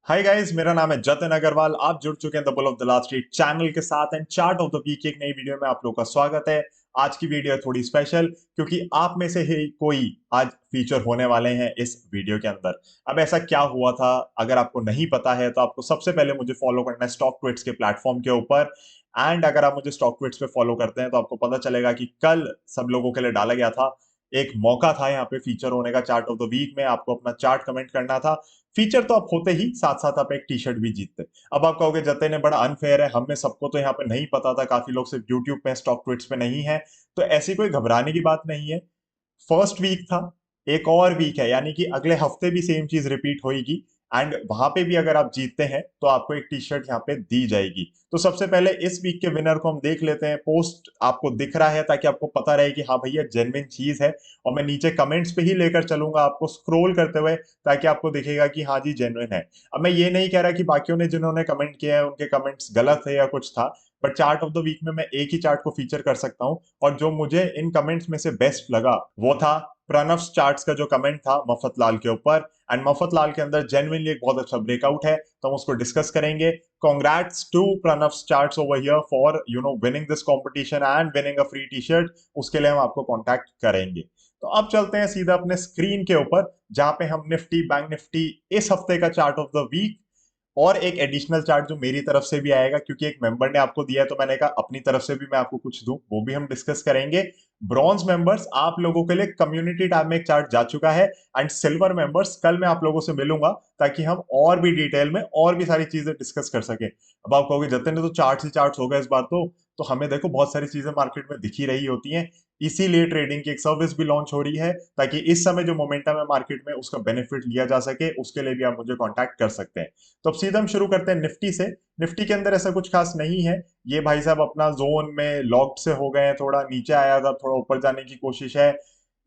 Hi guys, मेरा नाम है जतिन अग्रवाल। आप जुड़ चुके हैं the bull of the last street channel के साथ and chart of the week की एक नई वीडियो में आप लोगों का स्वागत है। आज की वीडियो है थोड़ी स्पेशल क्योंकि आप में से ही कोई आज फीचर होने वाले हैं इस वीडियो के अंदर। अब ऐसा क्या हुआ था, अगर आपको नहीं पता है तो आपको सबसे पहले मुझे फॉलो करना है स्टॉक ट्विट्स के प्लेटफॉर्म के ऊपर। एंड अगर आप मुझे स्टॉक ट्विट्स पे फॉलो करते हैं तो आपको पता चलेगा कि कल सब लोगों के लिए डाला गया था एक मौका था यहाँ पे फीचर होने का चार्ट ऑफ द वीक में। आपको अपना चार्ट कमेंट करना था। फीचर तो आप होते ही साथ साथ आप एक टी शर्ट भी जीतते। अब आप कहोगे जते ने बड़ा अनफेयर है, हमें सबको तो यहाँ पे नहीं पता था, काफी लोग सिर्फ यूट्यूब पे स्टॉक ट्विट्स पे नहीं है। तो ऐसी कोई घबराने की बात नहीं है। फर्स्ट वीक था, एक और वीक है, यानी कि अगले हफ्ते भी सेम चीज रिपीट होगी। एंड वहां पे भी अगर आप जीतते हैं तो आपको एक टी शर्ट यहाँ पे दी जाएगी। तो सबसे पहले इस वीक के विनर को हम देख लेते हैं। पोस्ट आपको दिख रहा है ताकि आपको पता रहे कि हाँ भैया जेन्युइन चीज है। और मैं नीचे कमेंट्स पे ही लेकर चलूंगा आपको स्क्रॉल करते हुए, ताकि आपको दिखेगा कि हाँ जी जेन्युइन है। अब मैं ये नहीं कह रहा कि बाकियों ने जिन्होंने कमेंट किया है उनके कमेंट्स गलत है या कुछ था। But chart of the week में मैं एक ही चार्ट को फीचर कर सकता हूँ, और जो मुझे इन कमेंट्स में से बेस्ट लगा वो था प्रणव चार्ट्स का जो कमेंट था मफत लाल के ऊपर। एंड मफत लाल के अंदर जेन्युइनली एक बहुत अच्छा ब्रेकआउट है, तो हम उसको डिस्कस करेंगे। Congrats to Pranav charts over here for winning this competition and winning a free T shirt. उसके लिए हम आपको कांटेक्ट करेंगे। तो अब चलते हैं सीधा अपने स्क्रीन के ऊपर, जहां पे हम निफ्टी बैंक निफ्टी इस हफ्ते का चार्ट ऑफ द वीक और एक एडिशनल चार्ट जो मेरी तरफ से भी आएगा, क्योंकि एक मेंबर ने आपको दिया है तो मैंने कहा अपनी तरफ से भी मैं आपको कुछ दूं, वो भी हम डिस्कस करेंगे। ब्रॉन्ज मेंबर्स आप लोगों के लिए कम्युनिटी टैब में एक चार्ट जा चुका है। एंड सिल्वर मेंबर्स कल मैं आप लोगों से मिलूंगा ताकि हम और भी डिटेल में और भी सारी चीजें डिस्कस कर सके। अब आप कहोगे जतन ने तो चार्ट ही चार्ट हो गए इस बार, तो हमें देखो बहुत सारी चीजें मार्केट में दिख ही रही होती हैं। इसीलिए ट्रेडिंग की एक सर्विस भी लॉन्च हो रही है, ताकि इस समय जो मोमेंटम है मार्केट में उसका बेनिफिट लिया जा सके। उसके लिए भी आप मुझे कांटेक्ट कर सकते हैं। तो अब सीधा हम शुरू करते हैं निफ्टी से। निफ्टी के अंदर ऐसा कुछ खास नहीं है। ये भाई साहब अपना जोन में लॉक्ड से हो गए हैं, थोड़ा नीचे आया था, थोड़ा ऊपर जाने की कोशिश है।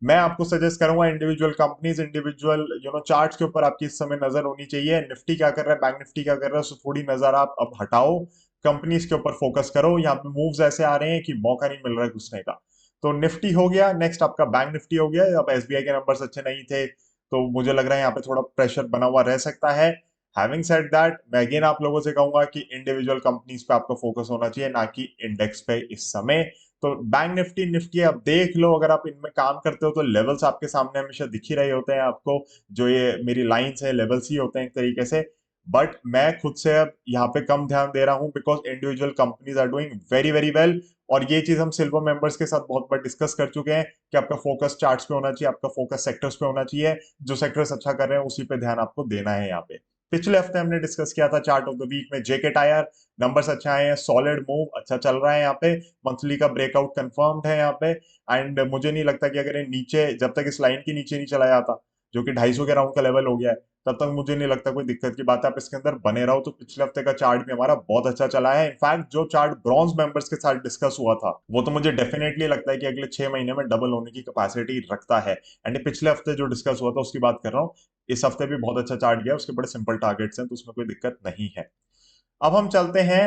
मैं आपको सजेस्ट करूंगा इंडिविजुअल कंपनीज इंडिविजुअल चार्ट्स के ऊपर आपकी इस समय नजर होनी चाहिए। निफ्टी क्या कर रहा है, बैंक निफ्टी क्या कर रहा है, उससे थोड़ी नजर आप अब हटाओ, कंपनीज के ऊपर फोकस करो। यहाँ पे मूव्स ऐसे आ रहे हैं कि मौका नहीं मिल रहा है घुसने का। तो निफ्टी हो गया, नेक्स्ट आपका बैंक निफ्टी हो गया। अब एसबीआई के नंबर्स अच्छे नहीं थे, तो मुझे लग रहा है यहाँ पे थोड़ा प्रेशर बना हुआ रह सकता है। हैविंग सेड दैट, मैं अगेन आप लोगों से कहूंगा कि इंडिविजुअल कंपनीज पे आपका फोकस होना चाहिए, ना कि इंडेक्स पे इस समय। तो बैंक निफ्टी निफ्टी आप देख लो, अगर आप इनमें काम करते हो तो लेवल्स आपके सामने हमेशा दिख ही रहे होते हैं आपको। जो ये मेरी लाइंस है लेवल्स ही होते हैं एक तरीके से। बट मैं खुद से अब यहाँ पे कम ध्यान दे रहा हूँ, because individual companies are doing very very well. और ये चीज हम सिल्वर मेंबर्स के साथ बहुत बार डिस्कस कर चुके हैं कि आपका फोकस चार्ट्स पे होना चाहिए, आपका फोकस सेक्टर्स पे होना चाहिए। जो सेक्टर्स अच्छा कर रहे हैं उसी पे ध्यान आपको देना है यहाँ पे। पिछले हफ्ते हमने डिस्कस किया था चार्ट ऑफ द वीक में जेके टायर। नंबर्स अच्छे आए हैं, सॉलिड मूव अच्छा चल रहा है यहाँ पे। मंथली का ब्रेकआउट कंफर्म्ड है यहाँ पे। एंड मुझे नहीं लगता कि अगर ये नीचे, जब तक इस लाइन के नीचे नहीं चला जाता, जो कि 250 के राउंड का लेवल हो गया है, तब तक मुझे नहीं लगता कोई दिक्कत की बात है। आप इसके अंदर बने रहो। तो पिछले हफ्ते का चार्ट भी हमारा बहुत अच्छा चला है। इनफैक्ट जो चार्ट ब्रॉन्ज मेंबर्स के साथ डिस्कस हुआ था वो तो मुझे डेफिनेटली लगता है कि अगले 6 महीने में डबल होने की कैपेसिटी रखता है। एंड पिछले हफ्ते जो डिस्कस हुआ था उसकी बात कर रहा हूँ। इस हफ्ते भी बहुत अच्छा चार्ट गया, उसके बड़े सिंपल टारगेट्स हैं, तो उसमें कोई दिक्कत नहीं है। अब हम चलते हैं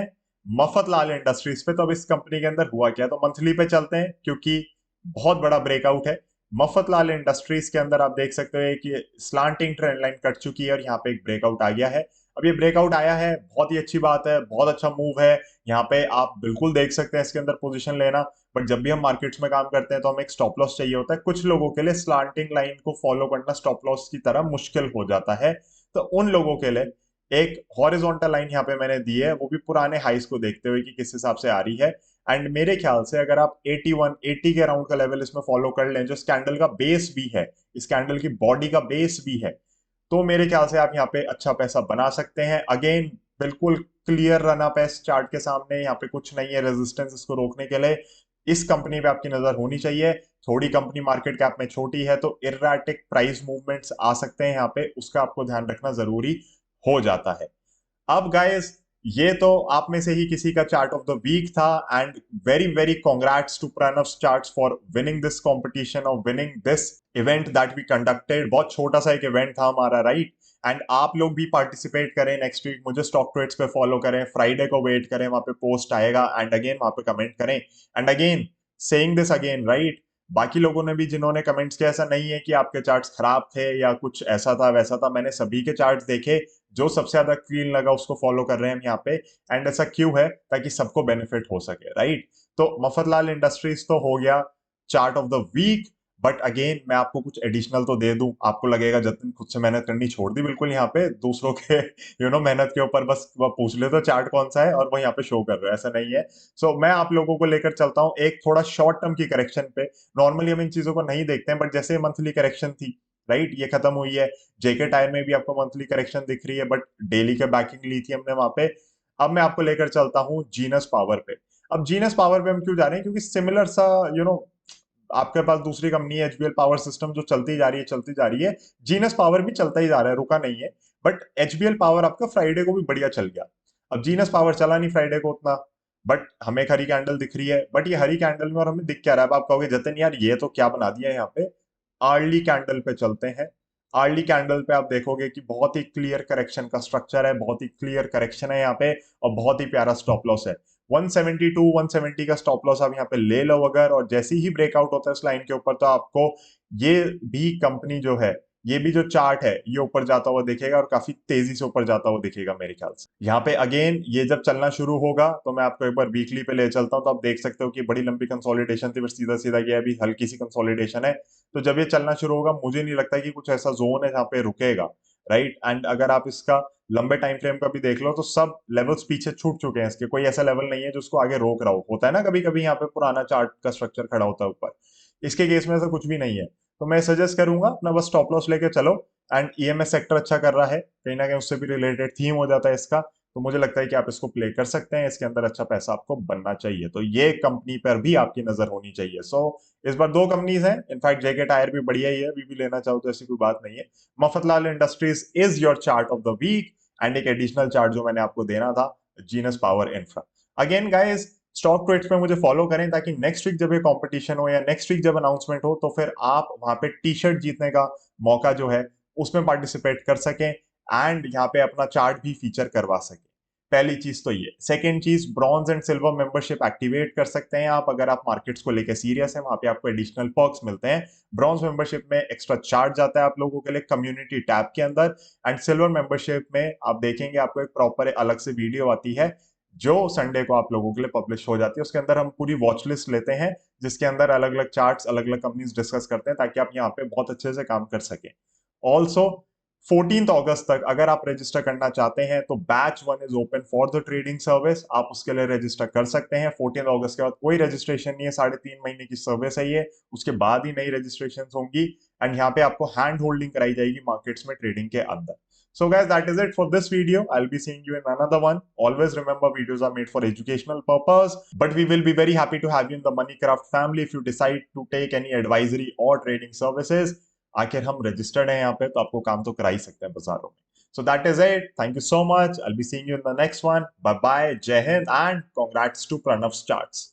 मफत लाल इंडस्ट्रीज पे। तो अब इस कंपनी के अंदर हुआ क्या, तो मंथली पे चलते हैं क्योंकि बहुत बड़ा ब्रेकआउट है। मफत लाल इंडस्ट्रीज के अंदर आप देख सकते हो कि स्लांटिंग ट्रेंड लाइन कट चुकी है और यहाँ पे एक ब्रेकआउट आ गया है। अब ये ब्रेकआउट आया है, बहुत ही अच्छी बात है, बहुत अच्छा मूव है। यहाँ पे आप बिल्कुल देख सकते हैं इसके अंदर पोजीशन लेना। बट जब भी हम मार्केट्स में काम करते हैं तो हमें एक स्टॉप लॉस चाहिए होता है। कुछ लोगों के लिए स्लांटिंग लाइन को फॉलो करना स्टॉप लॉस की तरह मुश्किल हो जाता है। तो उन लोगों के लिए एक हॉरिजॉन्टल लाइन यहाँ पे मैंने दी है, वो भी पुराने हाइस को देखते हुए कि किस हिसाब से आ रही है। एंड मेरे ख्याल से अगर आप 81 80 के राउंड का लेवल इसमें फॉलो कर लें, जो स्कैंडल का बेस भी है, इस कैंडल की बॉडी का बेस भी है, तो मेरे ख्याल से आप यहाँ पे अच्छा पैसा बना सकते हैं। अगेन बिल्कुल क्लियर रन अप है इस चार्ट के सामने, यहाँ पे कुछ नहीं है रेजिस्टेंस इसको रोकने के लिए। इस कंपनी पे आपकी नजर होनी चाहिए। थोड़ी कंपनी मार्केट कैप में छोटी है तो इर्राटिक प्राइस मूवमेंट्स आ सकते हैं यहाँ पे, उसका आपको ध्यान रखना जरूरी हो जाता है। अब गाइस, ये तो आप में से ही किसी का चार्ट ऑफ द वीक था। And very very congrats to Pranav charts for winning this competition और winning this event that we conducted. बहुत छोटा सा एक इवेंट था हमारा, राइट। एंड आप लोग भी पार्टिसिपेट करें नेक्स्ट वीक, मुझे स्टॉक ट्रेड्स पे फॉलो करें, फ्राइडे को वेट करें, वहां पे पोस्ट आएगा। एंड अगेन वहां पे कमेंट करें। And again saying this again, right, बाकी लोगों ने भी जिन्होंने कमेंट्स किया, ऐसा नहीं है कि आपके चार्ट्स खराब थे या कुछ ऐसा था वैसा था, मैंने सभी के चार्ट्स देखे, जो सबसे ज्यादा क्लीन लगा उसको फॉलो कर रहे हैं हम यहाँ पे। एंड ऐसा क्यों है? ताकि सबको बेनिफिट हो सके, राइट? तो मफतलाल इंडस्ट्रीज तो हो गया chart of the week. But again मैं आपको कुछ एडिशनल तो दे दूं, आपको लगेगा जतिन खुद से मेहनत करनी छोड़ दी बिल्कुल, यहाँ पे दूसरों के मेहनत के ऊपर बस वह पूछ ले तो चार्ट कौन सा है और वो यहाँ पे शो कर रहा है, ऐसा नहीं है। सो मैं आप लोगों को लेकर चलता हूँ एक थोड़ा शॉर्ट टर्म की करेक्शन पे। नॉर्मली हम इन चीजों को नहीं देखते हैं, बट जैसे मंथली करेक्शन थी, राइट, ये खत्म हुई है। जेके टायर में भी आपको मंथली करेक्शन दिख रही है, बट डेली का बैकिंग ली थी हमने वहां पे। अब मैं आपको लेकर चलता हूँ जीनस पावर पे। अब जीनस पावर पे हम क्यों जा रहे हैं? क्योंकि सिमिलर सा आपके पास दूसरी कंपनी है एचबीएल पावर सिस्टम, जो चलती जा रही है चलती जा रही है। जीनस पावर भी चलता ही जा रहा है, रुका नहीं है। बट एचबीएल पावर आपका फ्राइडे को भी बढ़िया चल गया। अब जीनस पावर चला नहीं फ्राइडे को उतना, बट हमें एक हरी कैंडल दिख रही है। बट ये हरी कैंडल में और हमें दिख क्या रहा है? अब आप कहोगे जतिन यार ये तो क्या बना दिया है यहाँ पे। आर्ली कैंडल पे चलते हैं। आर्ली कैंडल पे आप देखोगे कि बहुत ही क्लियर करेक्शन का स्ट्रक्चर है, बहुत ही क्लियर करेक्शन है यहाँ पे, और बहुत ही प्यारा स्टॉप लॉस है। 172 170 का स्टॉप लॉस आप यहाँ पे ले लो अगर, और जैसे ही ब्रेकआउट होता है इस लाइन के ऊपर, तो आपको ये भी कंपनी जो है, ये भी जो चार्ट है ये ऊपर जाता हुआ दिखेगा, और काफी तेजी से ऊपर जाता हुआ दिखेगा मेरे ख्याल से। यहाँ पे अगेन ये जब चलना शुरू होगा तो मैं आपको एक बार वीकली पे ले चलता हूँ, तो आप देख सकते हो कि बड़ी लंबी कंसोलिडेशन थी, बस सीधा सीधा गया, अभी हल्की सी कंसोलिडेशन है। तो जब ये चलना शुरू होगा, मुझे नहीं लगता कि कुछ ऐसा जोन है जहाँ पे रुकेगा, राइट। एंड अगर आप इसका लंबे टाइम फ्रेम का भी देख लो, तो सब लेवल्स पीछे छूट चुके हैं इसके, कोई ऐसा लेवल नहीं है जो उसको आगे रोक रहा हो। होता है ना कभी कभी यहाँ पे पुराना चार्ट का स्ट्रक्चर खड़ा होता है ऊपर, इसके केस में ऐसा कुछ भी नहीं है। तो मैं सजेस्ट करूंगा अपना बस स्टॉप लॉस लेके चलो। एंड ईएमएस सेक्टर अच्छा कर रहा है, कहीं ना कहीं उससे भी रिलेटेड थीम हो जाता है इसका, तो मुझे लगता है कि आप इसको प्ले कर सकते हैं, इसके अंदर अच्छा पैसा आपको बनना चाहिए, तो ये कंपनी पर भी आपकी नजर होनी चाहिए। सो इस बार दो कंपनीज हैं, इनफैक्ट जेके टायर भी बढ़िया ही है, अभी भी लेना चाहो तो ऐसी कोई बात नहीं है। Mafatlal industries is your chart of the week. And एक एडिशनल चार्ट जो मैंने आपको देना था, Genus power infra. Again guys, stock trades पे मुझे फॉलो करें, ताकि नेक्स्ट वीक जब ये कंपटीशन हो या नेक्स्ट वीक जब अनाउंसमेंट हो, तो फिर आप वहां पे टी शर्ट जीतने का मौका जो है उसमें पार्टिसिपेट कर सकें, एंड यहाँ पे अपना चार्ट भी फीचर करवा सकें। पहली चीज तो ये। सेकेंड चीज, bronze and silver membership activate कर सकते हैं आप, अगर आप मार्केट्स को लेकर सीरियस है, वहां पे आपको एडिशनल पर्क्स मिलते हैं। ब्रॉन्ज मेंबरशिप में एक्स्ट्रा चार्ज जाता है आप लोगों के लिए कम्युनिटी टैब के अंदर, एंड सिल्वर मेंबरशिप में आप देखेंगे आपको एक प्रॉपर अलग से वीडियो आती है, जो संडे को आप लोगों के लिए पब्लिश हो जाती है। उसके अंदर हम पूरी वॉच लिस्ट लेते हैं, जिसके अंदर अलग अलग चार्ट्स अलग अलग कंपनीज डिस्कस करते हैं, ताकि आप यहाँ पे बहुत अच्छे से काम कर सकें। ऑल्सो 14 अगस्त तक अगर आप रजिस्टर करना चाहते हैं, तो batch 1 is open for the trading service, आप उसके लिए रजिस्टर कर सकते हैं। 14 अगस्त के बाद कोई रजिस्ट्रेशन नहीं है, 3.5 महीने की सर्विस है ये, उसके बाद ही नई रजिस्ट्रेशन होंगी। एंड यहाँ पे आपको हैंड होल्डिंग कराई जाएगी मार्केट्स में ट्रेडिंग के अंदर। So guys, that is it for this video. I'll be seeing you in another one. Always remember, videos are made for educational purpose, but we will be very happy to have you in the Moneycraft family if you decide to take any advisory or trading services. आखिर हम registered हैं यहाँ पे, तो आपको काम तो करा ही सकते हैं बाजारों में। So that is it. Thank you so much. I'll be seeing you in the next one. Bye bye. Jai Hind and congrats to Pranav's charts.